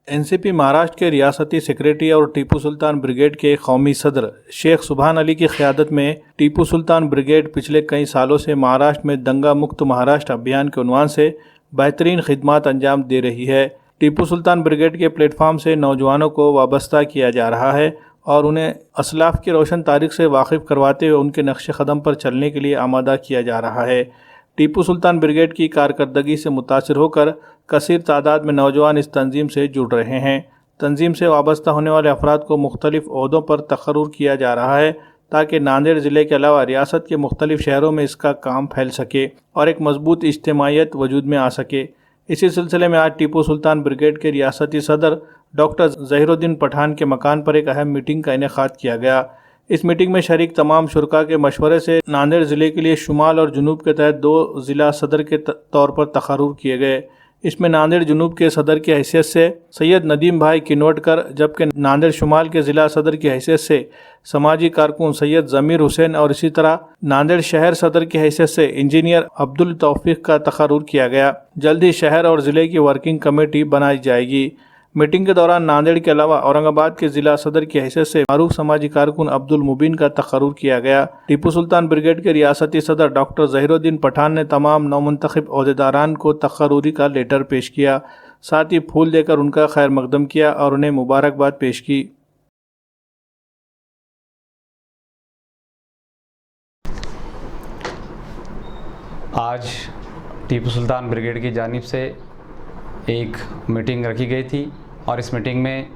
NCP Maharashtra के रियासती secretary और टीपू सुल्तान ब्रिगेड के कौमी सदर शेख सुभान अली की क़यादत में टीपू सुल्तान ब्रिगेड पिछले कई सालों से महाराष्ट्र में दंगा मुक्त महाराष्ट्र अभियान के उन्वान से बेहतरीन खिदमात अंजाम दे रही है। टीपू सुल्तान ब्रिगेड के प्लेटफार्म से नौजवानों को वाबस्ता किया जा रहा है और उन्हें असलाफ की रोशन तारीख से वाकिफ़ करवाते हुए उनके नक्श कदम पर चलने के लिए आमादा किया जा रहा है। टीपू सुल्तान ब्रिगेड की कारकर्दगी से मुतासिर होकर कसीर तादाद में नौजवान इस तंजीम से जुड़ रहे हैं। तंजीम से वाबस्ता होने वाले अफराद को मुख्तलिफ ओहदों पर तकर्रुर किया जा रहा है ताकि नांदेड़ ज़िले के अलावा रियासत के मुख्तलिफ शहरों में इसका काम फैल सके और एक मजबूत इज्तिमाइयत वजूद में आ सके। इसी सिलसिले में आज टीपू सुल्तान ब्रिगेड के रियासती सदर डॉक्टर ज़हीरुद्दीन पठान के मकान पर एक अहम मीटिंग का इनेकाद किया गया। इस मीटिंग में शरीक तमाम शुरका के मशवरे से नांदेड़ ज़िले के लिए शुमाल और जुनूब के तहत 2 ज़िला सदर के तौर पर तकर्रुर किए गए। इसमें नांदेड़ जुनूब के सदर की हैसियत से सैयद नदीम भाई किनवटकर, जबकि नांदेड़ शुमाल के ज़िला सदर की हैसियत से समाजी कारकुन सैयद ज़मीर हुसैन और इसी तरह नांदेड़ शहर सदर की हैसियत से इंजीनियर अब्दुल तौफीक का तकर्रुर किया गया। जल्द ही शहर और ज़िले की वर्किंग कमेटी बनाई जाएगी। मीटिंग के दौरान नांदेड़ के अलावा औरंगाबाद के जिला सदर की हैसियत से मारूफ समाजी कारकुन अब्दुल मुबीन का तकर्रुर किया गया। टीपू सुल्तान ब्रिगेड के रियासती सदर डॉक्टर ज़हीरुद्दीन पठान ने तमाम नौमुंतखब ओहदेदारान को तकर्रुरी का लेटर पेश किया, साथ ही फूल देकर उनका खैर मकदम किया और उन्हें मुबारकबाद पेश की। आज टीपू सुल्तान ब्रिगेड की जानिब से एक मीटिंग रखी गई थी और इस मीटिंग में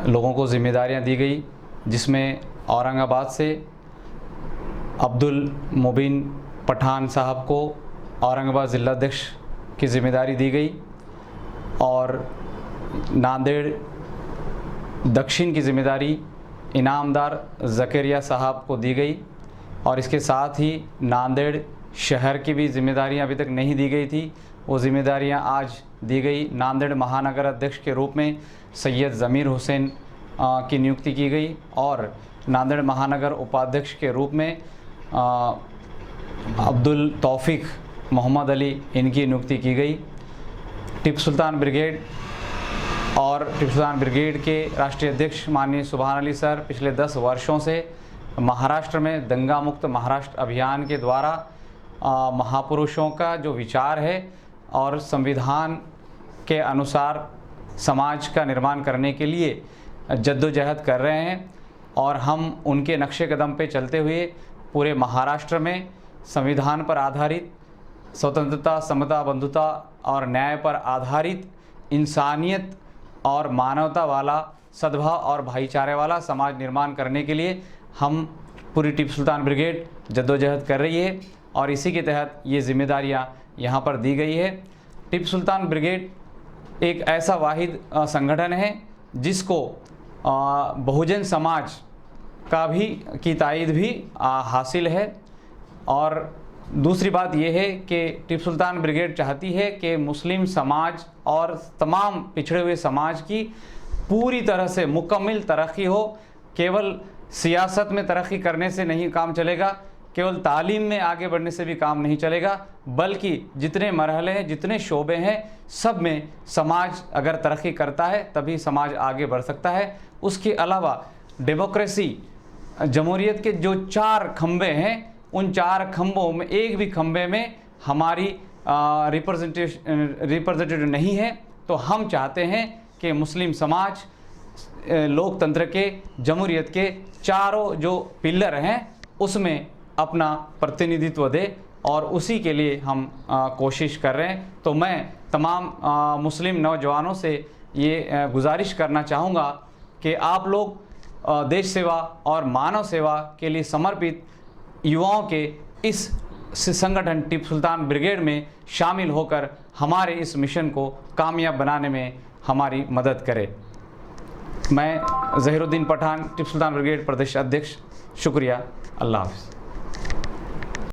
लोगों को ज़िम्मेदारियां दी गई, जिसमें औरंगाबाद से अब्दुल मुबीन पठान साहब को औरंगाबाद ज़िलाध्यक्ष की ज़िम्मेदारी दी गई और नांदेड़ दक्षिण की ज़िम्मेदारी इनामदार ज़करिया साहब को दी गई और इसके साथ ही नांदेड़ शहर की भी ज़िम्मेदारियां अभी तक नहीं दी गई थी, वो ज़िम्मेदारियां आज दी गई। नांदेड़ महानगर अध्यक्ष के रूप में सैयद ज़मीर हुसैन की नियुक्ति की गई और नांदेड़ महानगर उपाध्यक्ष के रूप में अब्दुल तौफीक मोहम्मद अली इनकी नियुक्ति की गई। टीपू सुल्तान ब्रिगेड के राष्ट्रीय अध्यक्ष माननीय सुभान अली सर पिछले 10 वर्षों से महाराष्ट्र में दंगा मुक्त महाराष्ट्र अभियान के द्वारा महापुरुषों का जो विचार है और संविधान के अनुसार समाज का निर्माण करने के लिए जद्दोजहद कर रहे हैं और हम उनके नक्शे कदम पे चलते हुए पूरे महाराष्ट्र में संविधान पर आधारित स्वतंत्रता, समता, बंधुता और न्याय पर आधारित इंसानियत और मानवता वाला सद्भाव और भाईचारे वाला समाज निर्माण करने के लिए हम पूरी टीपू सुल्तान ब्रिगेड जद्दोजहद कर रही है और इसी के तहत ये जिम्मेदारियां यहाँ पर दी गई है। टीपू सुल्तान ब्रिगेड एक ऐसा वाहिद संगठन है जिसको बहुजन समाज की तायद भी हासिल है और दूसरी बात यह है कि टीपू सुल्तान ब्रिगेड चाहती है कि मुस्लिम समाज और तमाम पिछड़े हुए समाज की पूरी तरह से मुकम्मल तरक्की हो। केवल सियासत में तरक्की करने से नहीं काम चलेगा, केवल तालीम में आगे बढ़ने से भी काम नहीं चलेगा, बल्कि जितने मरहले हैं, जितने शोबे हैं, सब में समाज अगर तरक्की करता है तभी समाज आगे बढ़ सकता है। उसके अलावा डेमोक्रेसी, जमहूरियत के जो 4 खंबे हैं, उन 4 खंबों में एक भी खंबे में हमारी रिप्रेजेंटेटिव नहीं है, तो हम चाहते हैं कि मुस्लिम समाज लोकतंत्र के, जमहूरियत के चारों जो पिलर हैं उसमें अपना प्रतिनिधित्व दे और उसी के लिए हम कोशिश कर रहे हैं। तो मैं तमाम मुस्लिम नौजवानों से ये गुजारिश करना चाहूँगा कि आप लोग देश सेवा और मानव सेवा के लिए समर्पित युवाओं के इस संगठन टीपू सुल्तान ब्रिगेड में शामिल होकर हमारे इस मिशन को कामयाब बनाने में हमारी मदद करें। मैं ज़हीरुद्दीन पठान, टीपू सुल्तान ब्रिगेड प्रदेश अध्यक्ष, शुक्रिया। अल्लाह हाफ़िज़।